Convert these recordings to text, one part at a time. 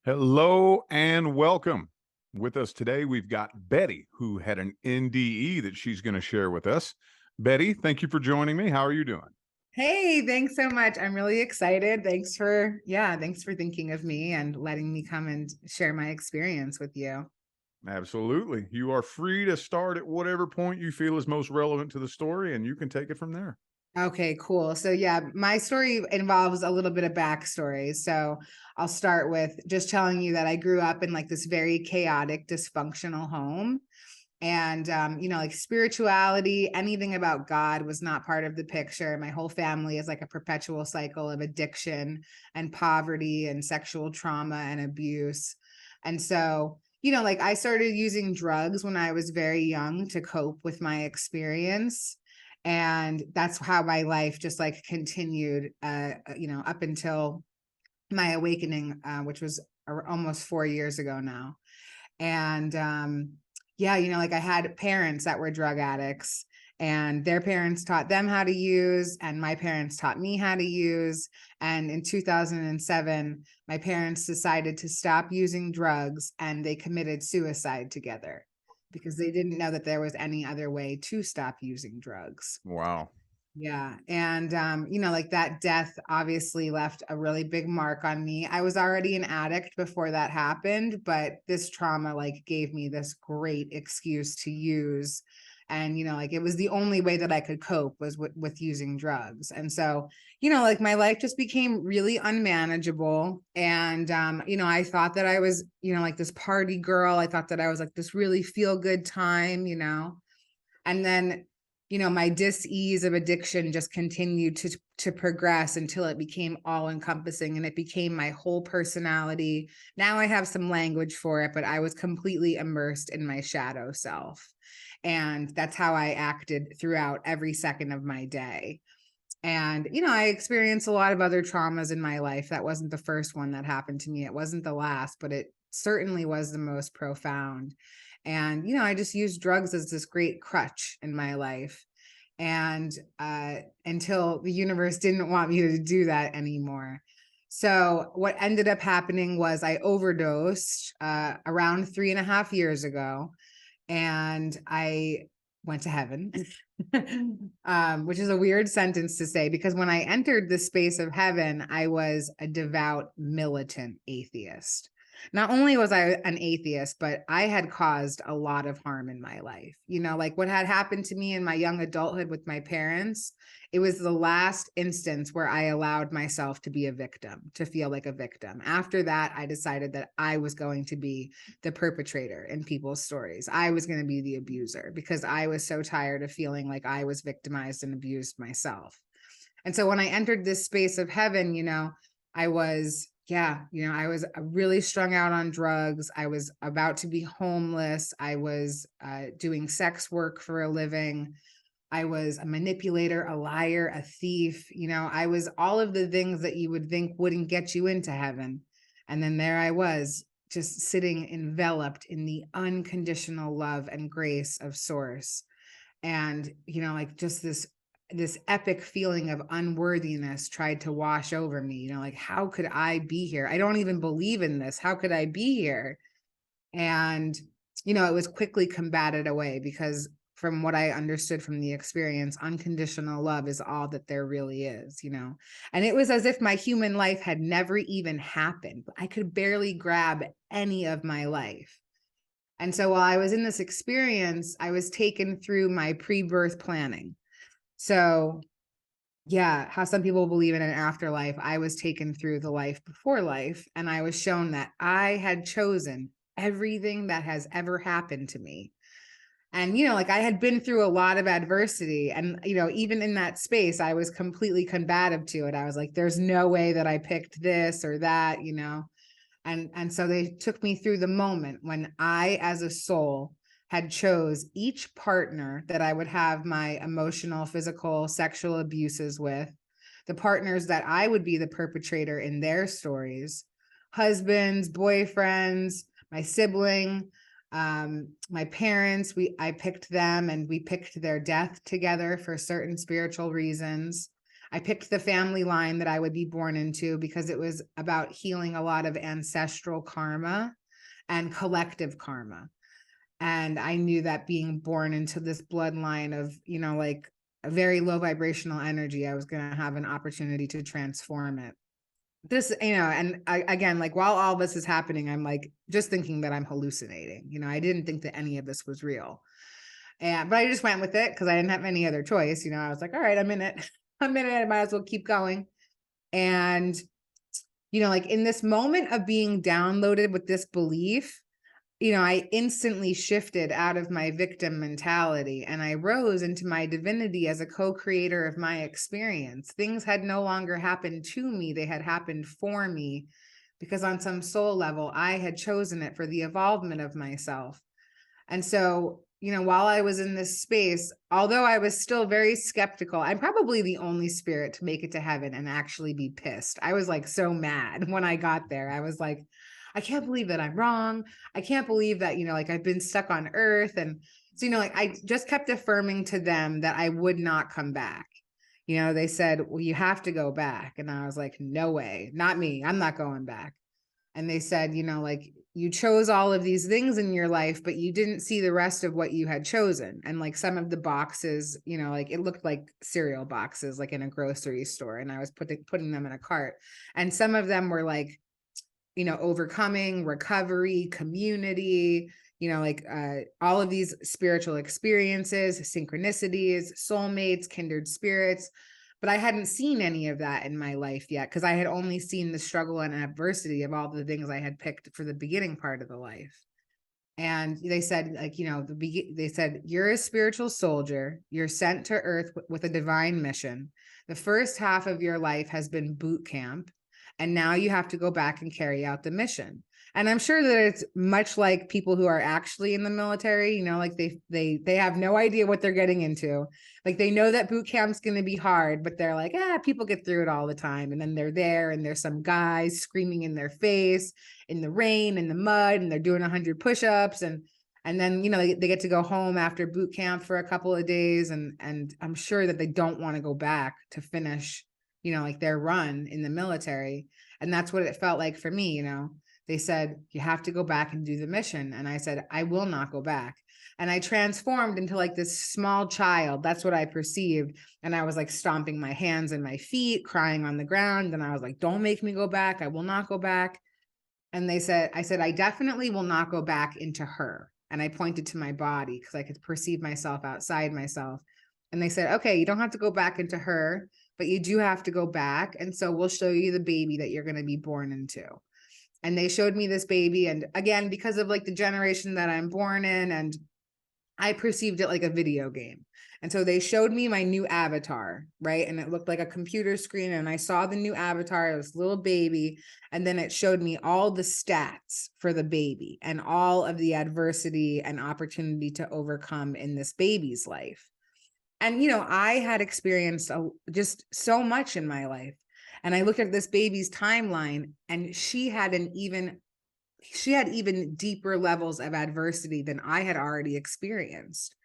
Hello and welcome. With us today, we've got Betty, who had an NDE that she's going to share with us. Betty, thank you for joining me. How are you doing? Hey, thanks so much. I'm really excited. Thanks for thinking of me and letting me come and share my experience with you. Absolutely. You are free to start at whatever point you feel is most relevant to the story, and you can take it from there. Okay, cool. So yeah, my story involves a little bit of backstory. So I'll start with just telling you that I grew up in like this very chaotic, dysfunctional home. And like spirituality, anything about God was not part of the picture. My whole family is like a perpetual cycle of addiction and poverty and sexual trauma and abuse. And so, like I started using drugs when I was very young to cope with my experience. And that's how my life just like continued, up until my awakening, which was almost 4 years ago now. And yeah, like I had parents that were drug addicts, and their parents taught them how to use, and my parents taught me how to use. And in 2007, my parents decided to stop using drugs and they committed suicide together because they didn't know that there was any other way to stop using drugs. Wow. Yeah. And, like that death obviously left a really big mark on me. I was already an addict before that happened, but this trauma like gave me this great excuse to use. And, like it was the only way that I could cope was with using drugs. And so, like my life just became really unmanageable. And, I thought that I was, like this party girl. I thought that I was like this really feel good time. And then, my dis-ease of addiction just continued to progress until it became all encompassing and it became my whole personality. Now I have some language for it, but I was completely immersed in my shadow self. And that's how I acted throughout every second of my day. And, I experienced a lot of other traumas in my life. That wasn't the first one that happened to me. It wasn't the last, but it certainly was the most profound. And, I just used drugs as this great crutch in my life. And until the universe didn't want me to do that anymore. So, what ended up happening was I overdosed around 3.5 years ago, and I went to heaven. Which is a weird sentence to say because when I entered the space of heaven, I was a devout militant atheist. Not only was I an atheist, but I had caused a lot of harm in my life. Like what had happened to me in my young adulthood with my parents, it was the last instance where I allowed myself to be a victim, to feel like a victim. After that, I decided that I was going to be the perpetrator in people's stories. I was going to be the abuser because I was so tired of feeling like I was victimized and abused myself. And so when I entered this space of heaven, I was, I was really strung out on drugs. I was about to be homeless. I was doing sex work for a living. I was a manipulator, a liar, a thief. I was all of the things that you would think wouldn't get you into heaven. And then there I was, just sitting enveloped in the unconditional love and grace of source. And, like just this epic feeling of unworthiness tried to wash over me, like how could I be here? I don't even believe in this. How could I be here? And, it was quickly combated away because from what I understood from the experience, unconditional love is all that there really is. And it was as if my human life had never even happened. I could barely grab any of my life. And so while I was in this experience, I was taken through my pre-birth planning. So, yeah, how some people believe in an afterlife, I was taken through the life before life, and I was shown that I had chosen everything that has ever happened to me. And, like I had been through a lot of adversity. And, even in that space, I was completely combative to it. I was like, there's no way that I picked this or that. And so they took me through the moment when I, as a soul, had chose each partner that I would have my emotional, physical, sexual abuses with, the partners that I would be the perpetrator in their stories, husbands, boyfriends, my sibling, my parents. I picked them and we picked their death together for certain spiritual reasons. I picked the family line that I would be born into because it was about healing a lot of ancestral karma and collective karma. And I knew that being born into this bloodline of, like a very low vibrational energy, I was going to have an opportunity to transform it. And again, like while all this is happening, I'm like just thinking that I'm hallucinating. I didn't think that any of this was real. But I just went with it because I didn't have any other choice. I was like, all right, I'm in it. I'm in it. I might as well keep going. And, like in this moment of being downloaded with this belief, I instantly shifted out of my victim mentality and I rose into my divinity as a co-creator of my experience. Things had no longer happened to me, they had happened for me because on some soul level, I had chosen it for the evolvement of myself. And so, while I was in this space, although I was still very skeptical, I'm probably the only spirit to make it to heaven and actually be pissed. I was like so mad when I got there. I was like, I can't believe that I'm wrong. I can't believe that, like I've been stuck on earth. And so, like I just kept affirming to them that I would not come back. They said, well, you have to go back. And I was like, no way, not me. I'm not going back. And they said, like you chose all of these things in your life, but you didn't see the rest of what you had chosen. And like some of the boxes, like it looked like cereal boxes, like in a grocery store. And I was putting them in a cart. And some of them were like, overcoming, recovery, community, all of these spiritual experiences, synchronicities, soulmates, kindred spirits. But I hadn't seen any of that in my life yet because I had only seen the struggle and adversity of all the things I had picked for the beginning part of the life. And they said, like, they said, you're a spiritual soldier. You're sent to earth with a divine mission. The first half of your life has been boot camp. And now you have to go back and carry out the mission. And I'm sure that it's much like people who are actually in the military, like they have no idea what they're getting into. Like they know that boot camp's going to be hard, but they're like, people get through it all the time. And then they're there and there's some guys screaming in their face in the rain, in the mud, and they're doing 100 push-ups. And then, they get to go home after boot camp for a couple of days. And I'm sure that they don't want to go back to finish, like their run in the military. And that's what it felt like for me. They said, you have to go back and do the mission. And I said, I will not go back. And I transformed into like this small child. That's what I perceived. And I was like stomping my hands and my feet, crying on the ground. And I was like, don't make me go back. I will not go back. And I said, I definitely will not go back into her. And I pointed to my body because I could perceive myself outside myself. And they said, okay, you don't have to go back into her, but you do have to go back. And so we'll show you the baby that you're going to be born into. And they showed me this baby. And again, because of like the generation that I'm born in, and I perceived it like a video game. And so they showed me my new avatar, right? And it looked like a computer screen. And I saw the new avatar, it was little baby. And then it showed me all the stats for the baby and all of the adversity and opportunity to overcome in this baby's life. And, I had experienced just so much in my life. And I looked at this baby's timeline and she had even deeper levels of adversity than I had already experienced.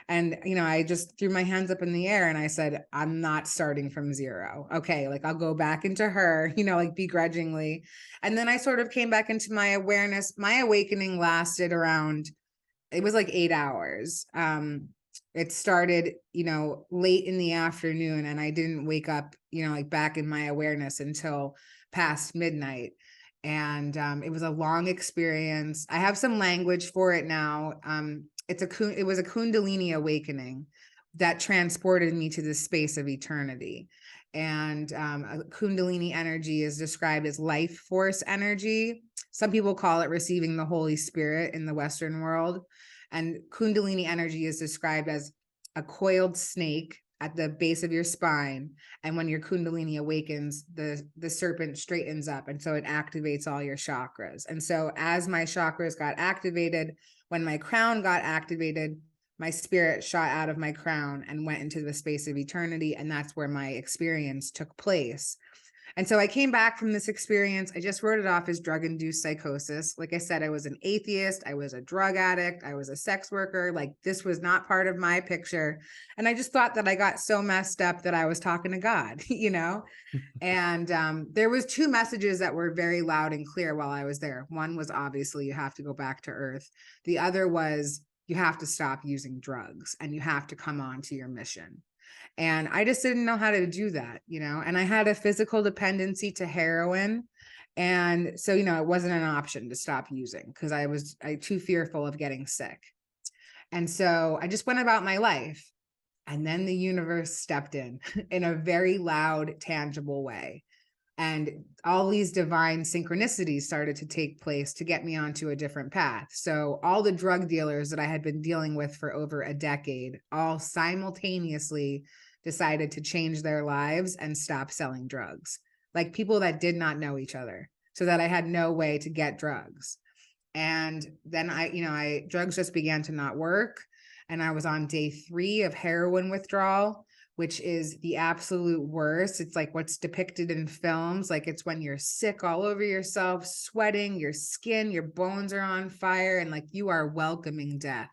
And, I just threw my hands up in the air and I said, I'm not starting from zero. Okay. Like I'll go back into her, like begrudgingly. And then I sort of came back into my awareness. My awakening lasted it was like 8 hours. It started, late in the afternoon and I didn't wake up, like back in my awareness until past midnight. And it was a long experience. I have some language for it now. It was a Kundalini awakening that transported me to the space of eternity. And Kundalini energy is described as life force energy. Some people call it receiving the Holy Spirit in the Western world. And Kundalini energy is described as a coiled snake at the base of your spine. And when your Kundalini awakens, the serpent straightens up. And so it activates all your chakras. And so as my chakras got activated, when my crown got activated, my spirit shot out of my crown and went into the space of eternity. And that's where my experience took place. And so I came back from this experience. I just wrote it off as drug-induced psychosis. Like I said, I was an atheist. I was a drug addict. I was a sex worker. Like this was not part of my picture. And I just thought that I got so messed up that I was talking to God, you know? And there was two messages that were very loud and clear while I was there. One was obviously you have to go back to earth. The other was you have to stop using drugs and you have to come on to your mission. And I just didn't know how to do that, you know, and I had a physical dependency to heroin. And so, you know, it wasn't an option to stop using because I too fearful of getting sick. And so I just went about my life. And then the universe stepped in a very loud, tangible way. And all these divine synchronicities started to take place to get me onto a different path. So all the drug dealers that I had been dealing with for over a decade all simultaneously decided to change their lives and stop selling drugs. Like people that did not know each other, so that I had no way to get drugs. And then drugs just began to not work. And I was on day 3 of heroin withdrawal, which is the absolute worst. It's like what's depicted in films. Like it's when you're sick all over yourself, sweating, your skin, your bones are on fire, and like you are welcoming death.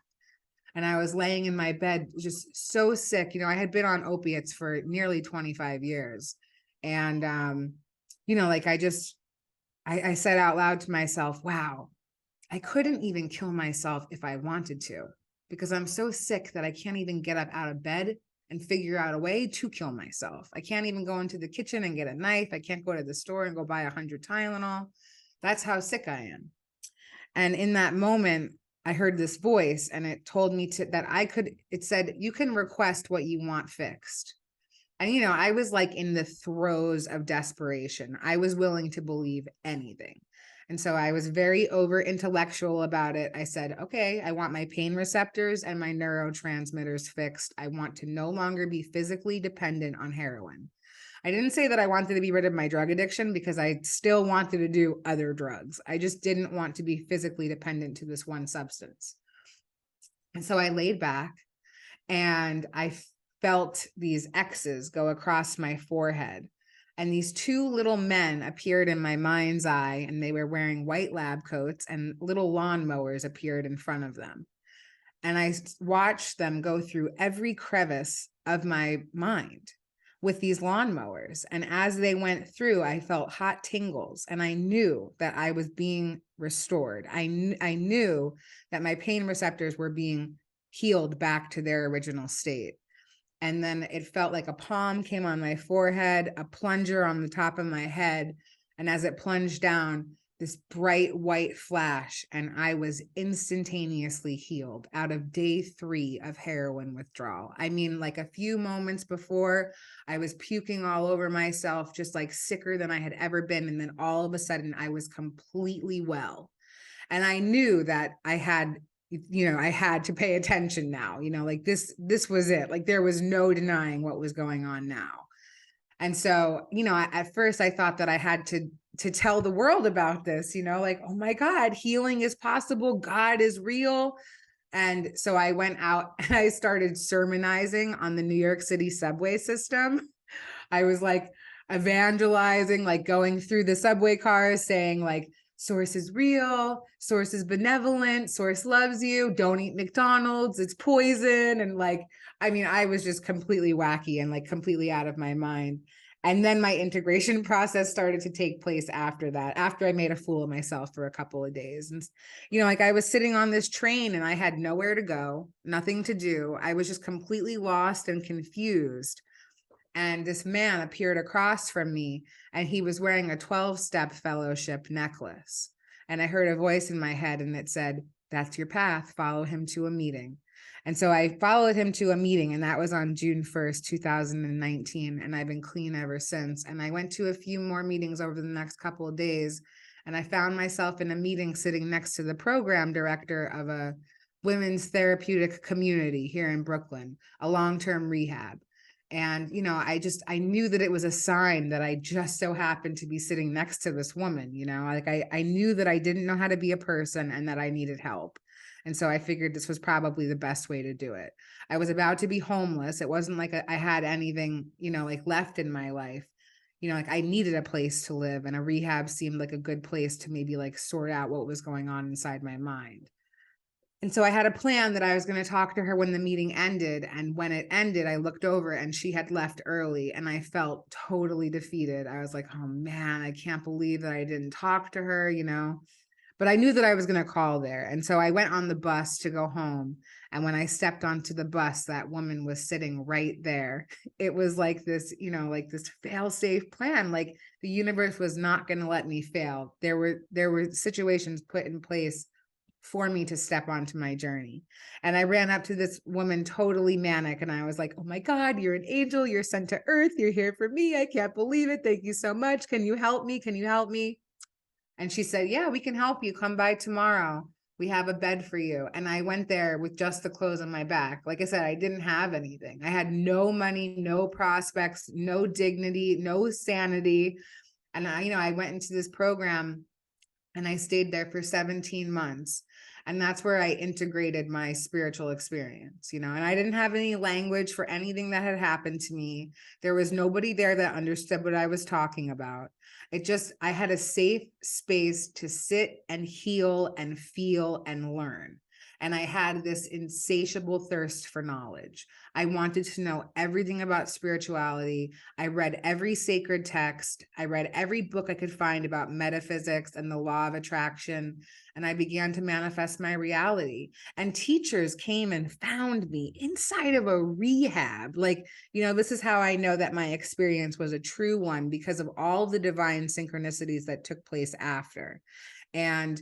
And I was laying in my bed, just so sick. You know, I had been on opiates for nearly 25 years. And, like I said out loud to myself, wow, I couldn't even kill myself if I wanted to, because I'm so sick that I can't even get up out of bed and figure out a way to kill myself. I can't even go into the kitchen and get a knife. I can't go to the store and go buy 100 Tylenol. That's how sick I am. And in that moment, I heard this voice and it told me it said, you can request what you want fixed. And, you know, I was like in the throes of desperation. I was willing to believe anything. And so I was very over intellectual about it. I said, okay, I want my pain receptors and my neurotransmitters fixed. I want to no longer be physically dependent on heroin. I didn't say that I wanted to be rid of my drug addiction because I still wanted to do other drugs. I just didn't want to be physically dependent to this one substance. And so I laid back and I felt these X's go across my forehead. And these 2 little men appeared in my mind's eye, and they were wearing white lab coats, and little lawnmowers appeared in front of them. And I watched them go through every crevice of my mind with these lawnmowers. And as they went through, I felt hot tingles, and I knew that I was being restored. I knew that my pain receptors were being healed back to their original state. And then it felt like a palm came on my forehead, a plunger on the top of my head. And as it plunged down, this bright white flash, and I was instantaneously healed out of day 3 of heroin withdrawal. I mean, like a few moments before, I was puking all over myself, just like sicker than I had ever been. And then all of a sudden, I was completely well. And I knew that I had to pay attention now, like this was it. Like there was no denying what was going on now. And so, at first I thought that I had to tell the world about this, like, oh my God, healing is possible. God is real. And so I went out and I started sermonizing on the New York City subway system. I was like evangelizing, like going through the subway cars saying like, source is real, source is benevolent, source loves you, don't eat McDonald's, it's poison. And like, I mean, I was just completely wacky and like completely out of my mind. And then my integration process started to take place after that, after I made a fool of myself for a couple of days. And, like I was sitting on this train and I had nowhere to go, nothing to do. I was just completely lost and confused. And this man appeared across from me, and he was wearing a 12-step fellowship necklace. And I heard a voice in my head, and it said, that's your path. Follow him to a meeting. And so I followed him to a meeting, and that was on June 1st, 2019. And I've been clean ever since. And I went to a few more meetings over the next couple of days. And I found myself in a meeting sitting next to the program director of a women's therapeutic community here in Brooklyn, a long-term rehab. And, I knew that it was a sign that I just so happened to be sitting next to this woman, like I knew that I didn't know how to be a person and that I needed help. And so I figured this was probably the best way to do it. I was about to be homeless. It wasn't like I had anything, like left in my life. like I needed a place to live, and a rehab seemed like a good place to maybe like sort out what was going on inside my mind. And so I had a plan that I was going to talk to her when the meeting ended. And when it ended, I looked over and she had left early, and I felt totally defeated. I was like, oh man, I can't believe that I didn't talk to her. But I knew that I was going to call there. And so I went on the bus to go home. And when I stepped onto the bus, that woman was sitting right there. It was like this, like this fail safe plan. Like the universe was not going to let me fail. There were situations put in place for me to step onto my journey. And I ran up to this woman totally manic, and I was like, oh my God, you're an angel. You're sent to earth. You're here for me. I can't believe it. Thank you so much. Can you help me? Can you help me? And she said, yeah, we can help you. Come by tomorrow. We have a bed for you. And I went there with just the clothes on my back. Like I said, I didn't have anything. I had no money, no prospects, no dignity, no sanity. And I went into this program and I stayed there for 17 months. And that's where I integrated my spiritual experience. And I didn't have any language for anything that had happened to me. There was nobody there that understood what I was talking about. I had a safe space to sit and heal and feel and learn. And I had this insatiable thirst for knowledge. I wanted to know everything about spirituality. I read every sacred text. I read every book I could find about metaphysics and the law of attraction. And I began to manifest my reality. And teachers came and found me inside of a rehab. This is how I know that my experience was a true one, because of all the divine synchronicities that took place after. And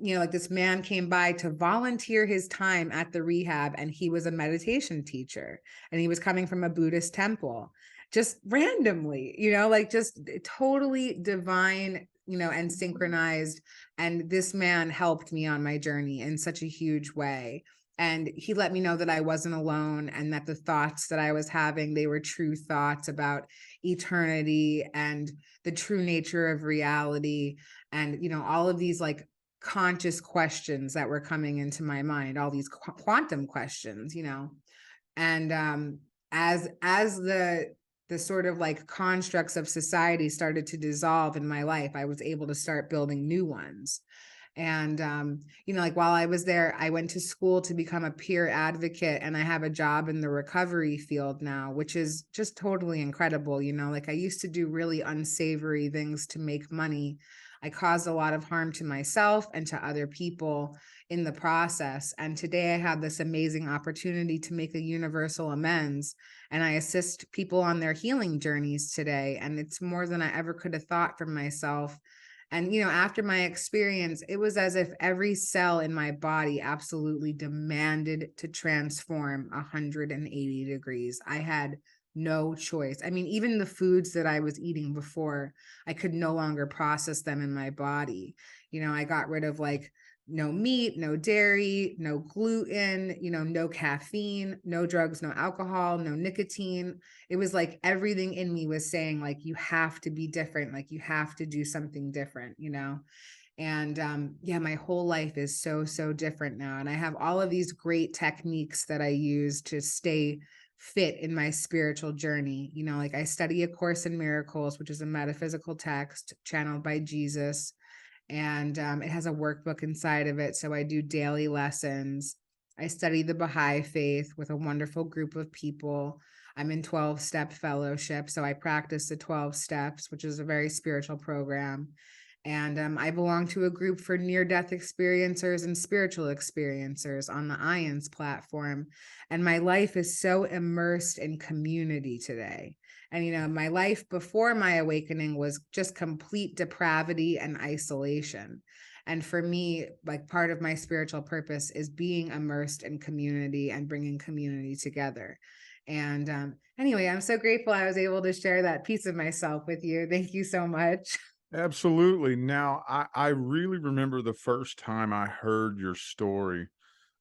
like this man came by to volunteer his time at the rehab, and he was a meditation teacher, and he was coming from a Buddhist temple, just randomly, like just totally divine, and synchronized. And this man helped me on my journey in such a huge way. And he let me know that I wasn't alone, and that the thoughts that I was having, they were true thoughts about eternity and the true nature of reality. And, all of these like conscious questions that were coming into my mind, all these quantum questions. And as the sort of like constructs of society started to dissolve in my life, I was able to start building new ones. And like while I was there, I went to school to become a peer advocate, and I have a job in the recovery field now, which is just totally incredible. Like I used to do really unsavory things to make money. I caused a lot of harm to myself and to other people in the process. And today I have this amazing opportunity to make a universal amends, and I assist people on their healing journeys today. And it's more than I ever could have thought for myself. And, after my experience, it was as if every cell in my body absolutely demanded to transform 180 degrees. I had no choice. I mean, even the foods that I was eating before, I could no longer process them in my body. I got rid of like no meat, no dairy, no gluten, no caffeine, no drugs, no alcohol, no nicotine. It was like everything in me was saying, like, you have to be different, like you have to do something different. And yeah, my whole life is so different now. And I have all of these great techniques that I use to stay fit in my spiritual journey. Like I study A Course in Miracles, which is a metaphysical text channeled by Jesus. And it has a workbook inside of it. So I do daily lessons. I study the Baha'i faith with a wonderful group of people. I'm in 12-step fellowship. So I practice the 12 steps, which is a very spiritual program. And I belong to a group for near-death experiencers and spiritual experiencers on the IONS platform. And my life is so immersed in community today. And, my life before my awakening was just complete depravity and isolation. And for me, like part of my spiritual purpose is being immersed in community and bringing community together. And anyway, I'm so grateful I was able to share that piece of myself with you. Thank you so much. Absolutely. Now, I really remember the first time I heard your story.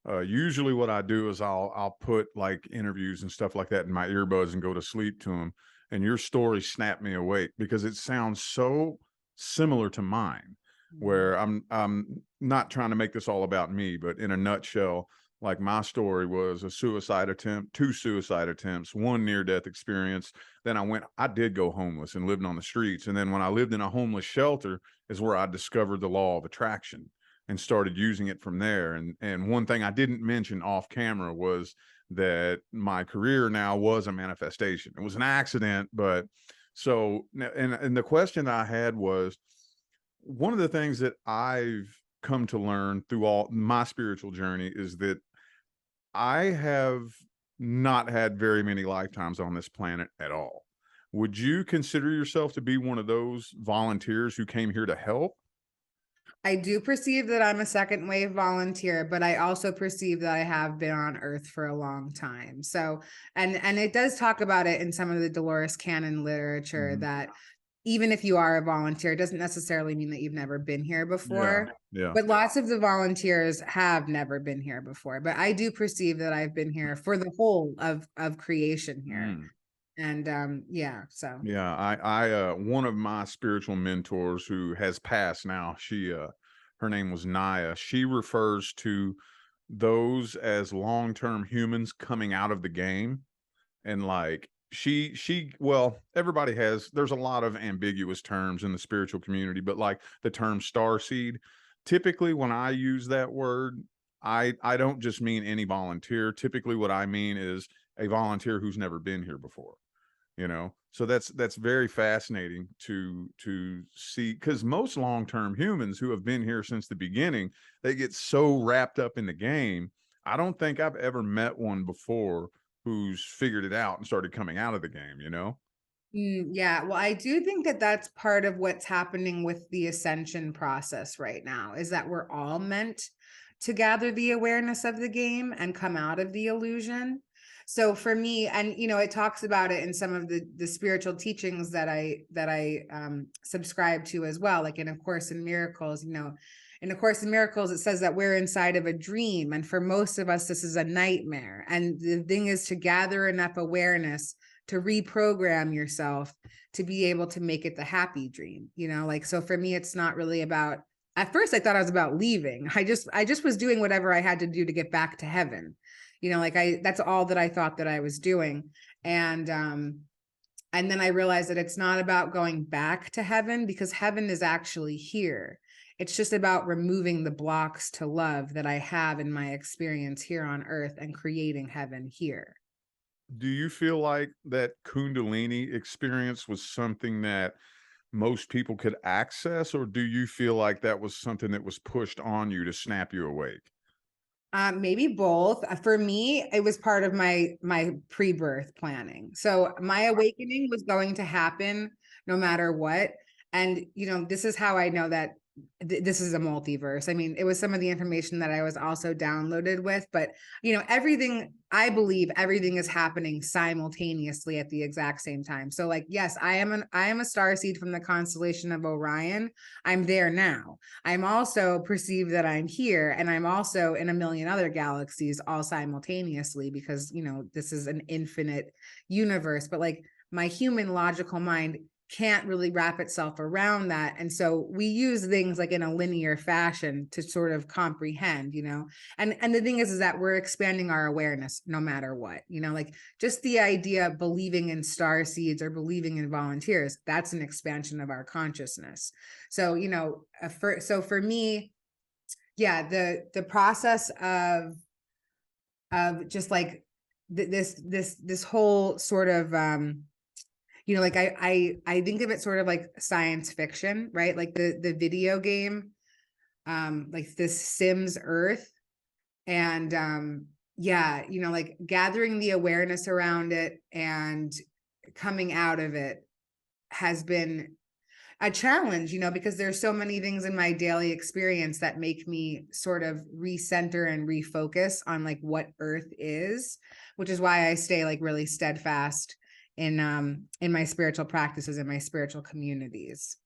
Usually what I do is I'll put like interviews and stuff like that in my earbuds and go to sleep to them. And your story snapped me awake because it sounds so similar to mine, Mm. where I'm not trying to make this all about me, but in a nutshell, Like my story was a suicide attempt, 2 suicide attempts, 1 near-death experience. Then I did go homeless and lived on the streets, and then when I lived in a homeless shelter is where I discovered the law of attraction and started using it from there, and one thing I didn't mention off camera was that my career now was a manifestation. It was an accident, but so and the question I had was, one of the things that I've come to learn through all my spiritual journey is that I have not had very many lifetimes on this planet at all. Would you consider yourself to be one of those volunteers who came here to help? I do perceive that I'm a second wave volunteer, but I also perceive that I have been on Earth for a long time. So, and it does talk about it in some of the Dolores Cannon literature Mhm. that even if you are a volunteer, it doesn't necessarily mean that you've never been here Yeah, before. yeah. But lots of the volunteers have never been here before. But I do perceive that I've been here for the whole of creation here. Mm. And yeah, so Yeah, one of my spiritual mentors who has passed now, her name was Naya. She refers to those as long-term humans coming out of the game. And like well, everybody has, there's a lot of ambiguous terms in the spiritual community, but like the term star seed, typically when I use that word, I don't just mean any volunteer. Typically what I mean is a volunteer who's never been here before, you know. So that's very fascinating to see, because most long-term humans who have been here since the beginning, they get so wrapped up in the game. I don't think I've ever met one before who's figured it out and started coming out of the game, you know? Yeah, well, I do think that that's part of what's happening with the ascension process right now is that we're all meant to gather the awareness of the game and come out of the illusion. So for me, and it talks about it in some of the spiritual teachings that I subscribe to as well, like in A Course in Miracles. In A Course in Miracles, it says that we're inside of a dream, and for most of us, this is a nightmare. And the thing is to gather enough awareness to reprogram yourself to be able to make it the happy dream. Like, so for me, it's not really about, at first I thought I was about leaving. I just was doing whatever I had to do to get back to heaven. Like that's all that I thought that I was doing. And then I realized that it's not about going back to heaven, because heaven is actually here. It's just about removing the blocks to love that I have in my experience here on earth and creating heaven here. Do you feel like that Kundalini experience was something that most people could access, or do you feel like that was something that was pushed on you to snap you awake? Maybe both. For me, it was part of my pre-birth planning. So my awakening was going to happen no matter what. And this is how I know that this is a multiverse. I mean, it was some of the information that I was also downloaded with, but everything, I believe everything is happening simultaneously at the exact same time. So like, yes, I am a star seed from the constellation of Orion. I'm there now. I'm also perceived that I'm here, and I'm also in a million other galaxies all simultaneously, because this is an infinite universe. But like, my human logical mind can't really wrap itself around that, and so we use things like in a linear fashion to sort of comprehend. And the thing is that we're expanding our awareness no matter what. Like, just the idea of believing in star seeds or believing in volunteers, that's an expansion of our consciousness. So for me, yeah, the process of just like this whole sort of like I think of it sort of like science fiction, right? Like the video game, like this Sims Earth. And yeah, like gathering the awareness around it and coming out of it has been a challenge, because there's so many things in my daily experience that make me sort of recenter and refocus on like what Earth is, which is why I stay like really steadfast in my spiritual practices and my spiritual communities.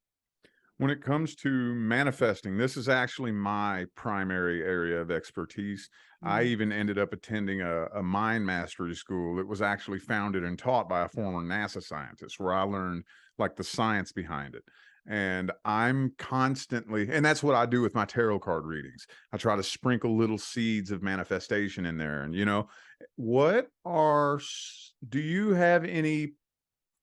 When it comes to manifesting, this is actually my primary area of expertise. I Mm. even ended up attending a mind mastery school that was actually founded and taught by a former NASA scientist, where I learned like the science behind it. And I'm constantly, and that's what I do with my tarot card readings. I try to sprinkle little seeds of manifestation in there. And, do you have any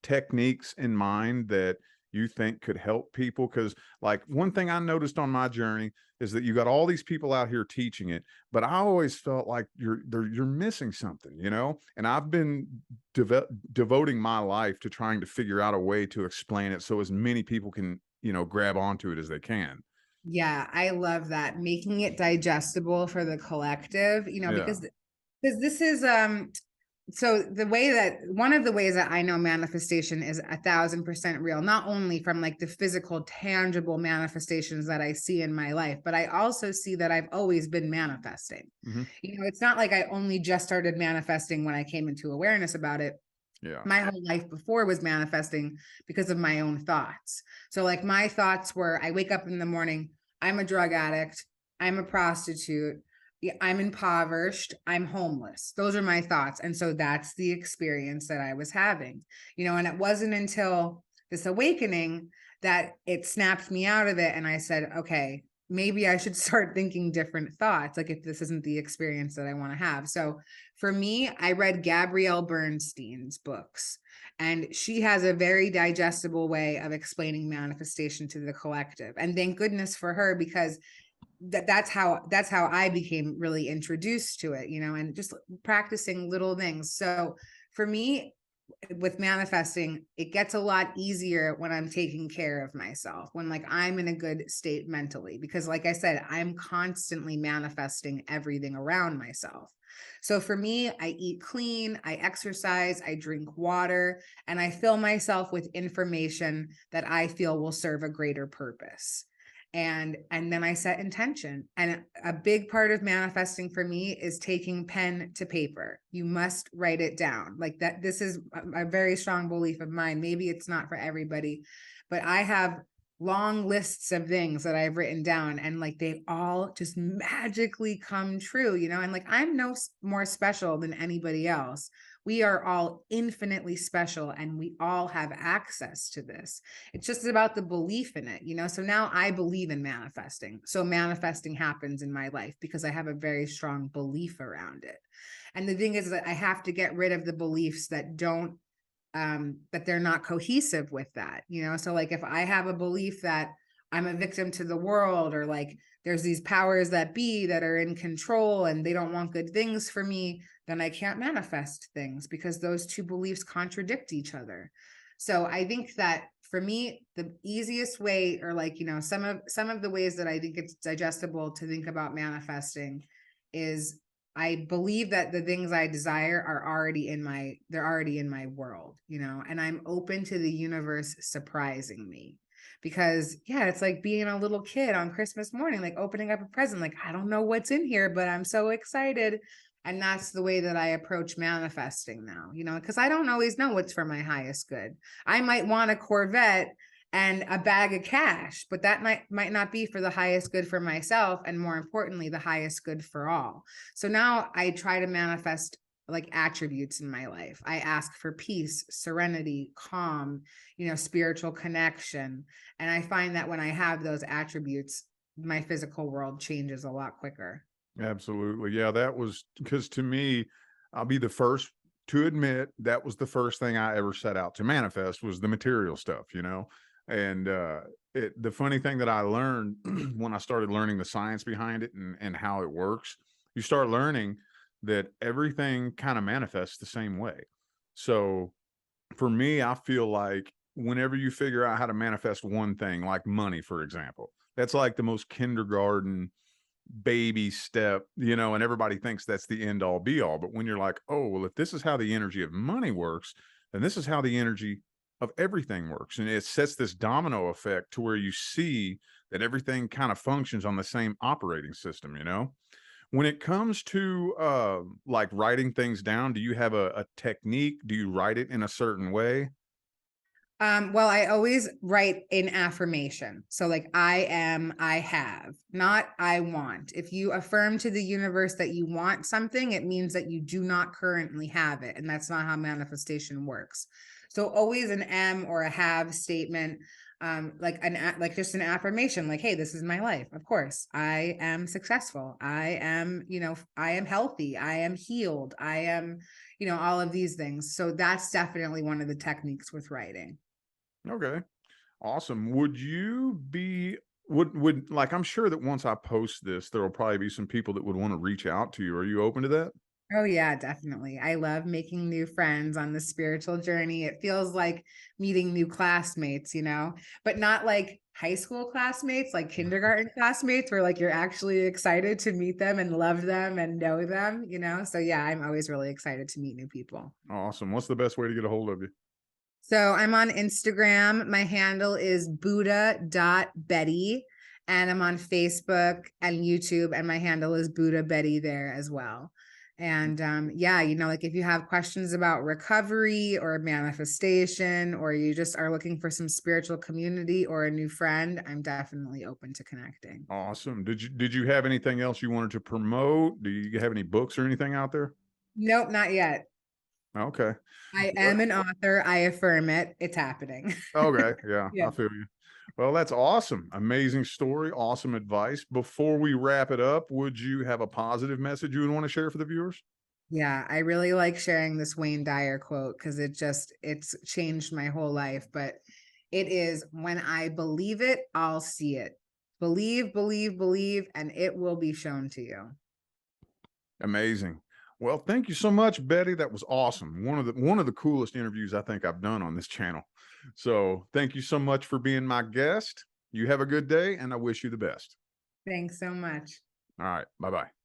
techniques in mind that you think could help people? Because, like, one thing I noticed on my journey is that you got all these people out here teaching it, but I always felt like you're missing something, and I've been devoting my life to trying to figure out a way to explain it so as many people can, grab onto it as they can. Yeah, I love that. Making it digestible for the collective, Yeah. because this is so the way that one of the ways that I know manifestation is 1,000% real, not only from like the physical, tangible manifestations that I see in my life, but I also see that I've always been manifesting. Hmm. It's not like I only just started manifesting when I came into awareness about it. Yeah. My whole life before was manifesting because of my own thoughts. So, like, my thoughts were I wake up in the morning, I'm a drug addict, I'm a prostitute, I'm impoverished, I'm homeless. Those are my thoughts. And so that's the experience that I was having, and it wasn't until this awakening that it snapped me out of it. And I said, okay, maybe I should start thinking different thoughts, like if this isn't the experience that I want to have. So for me, I read Gabrielle Bernstein's books, and she has a very digestible way of explaining manifestation to the collective. And thank goodness for her, because that's how I became really introduced to it, and just practicing little things. So for me, with manifesting, it gets a lot easier when I'm taking care of myself, when like I'm in a good state mentally, because like I said, I'm constantly manifesting everything around myself. So for me, I eat clean, I exercise, I drink water, and I fill myself with information that I feel will serve a greater purpose. And then I set intention. And a big part of manifesting for me is taking pen to paper. You must write it down. Like that, this is a very strong belief of mine. Maybe it's not for everybody, but I have long lists of things that I've written down, and like they all just magically come true, and like I'm no more special than anybody else. We are all infinitely special, and we all have access to this. It's just about the belief in it, So now I believe in manifesting. So manifesting happens in my life because I have a very strong belief around it. And the thing is that I have to get rid of the beliefs that don't that they're not cohesive with that, So like if I have a belief that I'm a victim to the world, or like there's these powers that be that are in control and they don't want good things for me, then I can't manifest things, because those two beliefs contradict each other. So I think that for me, the easiest way, or like, some of the ways that I think it's digestible to think about manifesting is I believe that the things I desire are they're already in my world, and I'm open to the universe surprising me. Because yeah, it's like being a little kid on Christmas morning, like opening up a present, like I don't know what's in here, but I'm so excited. And that's the way that I approach manifesting now, because I don't always know what's for my highest good. I might want a Corvette and a bag of cash, but that might not be for the highest good for myself, and more importantly, the highest good for all. So now I try to manifest like attributes in my life. I ask for peace, serenity, calm, spiritual connection. And I find that when I have those attributes, my physical world changes a lot quicker. Absolutely. Yeah, that was because, to me, I'll be the first to admit that was the first thing I ever set out to manifest was the material stuff. And the funny thing that I learned when I started learning the science behind it and how it works, you start learning that everything kind of manifests the same way. So for me, I feel like whenever you figure out how to manifest one thing, like money, for example, that's like the most kindergarten baby step, and everybody thinks that's the end all be all. But when you're like, oh, well, if this is how the energy of money works, then this is how the energy of everything works. And it sets this domino effect to where you see that everything kind of functions on the same operating system. When it comes to like writing things down, do you have a technique? Do you write it in a certain way? Well, I always write in affirmation. So like I am, I have, not I want. If you affirm to the universe that you want something, it means that you do not currently have it. And that's not how manifestation works. So always an am or a have statement. like just an affirmation, like, hey, this is my life. Of course, I am successful. I am, I am healthy. I am healed. I am, all of these things. So that's definitely one of the techniques with writing. Okay. Awesome. Would you be would like I'm sure that once I post this, there will probably be some people that would want to reach out to you. Are you open to that? Oh yeah, definitely. I love making new friends on the spiritual journey. It feels like meeting new classmates, but not like high school classmates, like kindergarten classmates where like you're actually excited to meet them and love them and know them. So yeah, I'm always really excited to meet new people. Awesome. What's the best way to get a hold of you? So I'm on Instagram. My handle is Buddha.Betty. And I'm on Facebook and YouTube, and my handle is Buddha Betty there as well. And yeah, like if you have questions about recovery or manifestation, or you just are looking for some spiritual community or a new friend, I'm definitely open to connecting. Awesome. Did you have anything else you wanted to promote? Do you have any books or anything out there? Nope, not yet. Okay. I am Well, an author. I affirm it. It's happening. okay. Yeah, Yeah. I feel you. Well, that's awesome. Amazing story. Awesome advice. Before we wrap it up, would you have a positive message you would want to share for the viewers? Yeah, I really like sharing this Wayne Dyer quote because it's changed my whole life. But it is, when I believe it, I'll see it. Believe, believe, believe, and it will be shown to you. Amazing. Well, thank you so much, Betty. That was awesome. One of the coolest interviews I think I've done on this channel. So thank you so much for being my guest. You have a good day, and I wish you the best. Thanks so much. All right. Bye bye.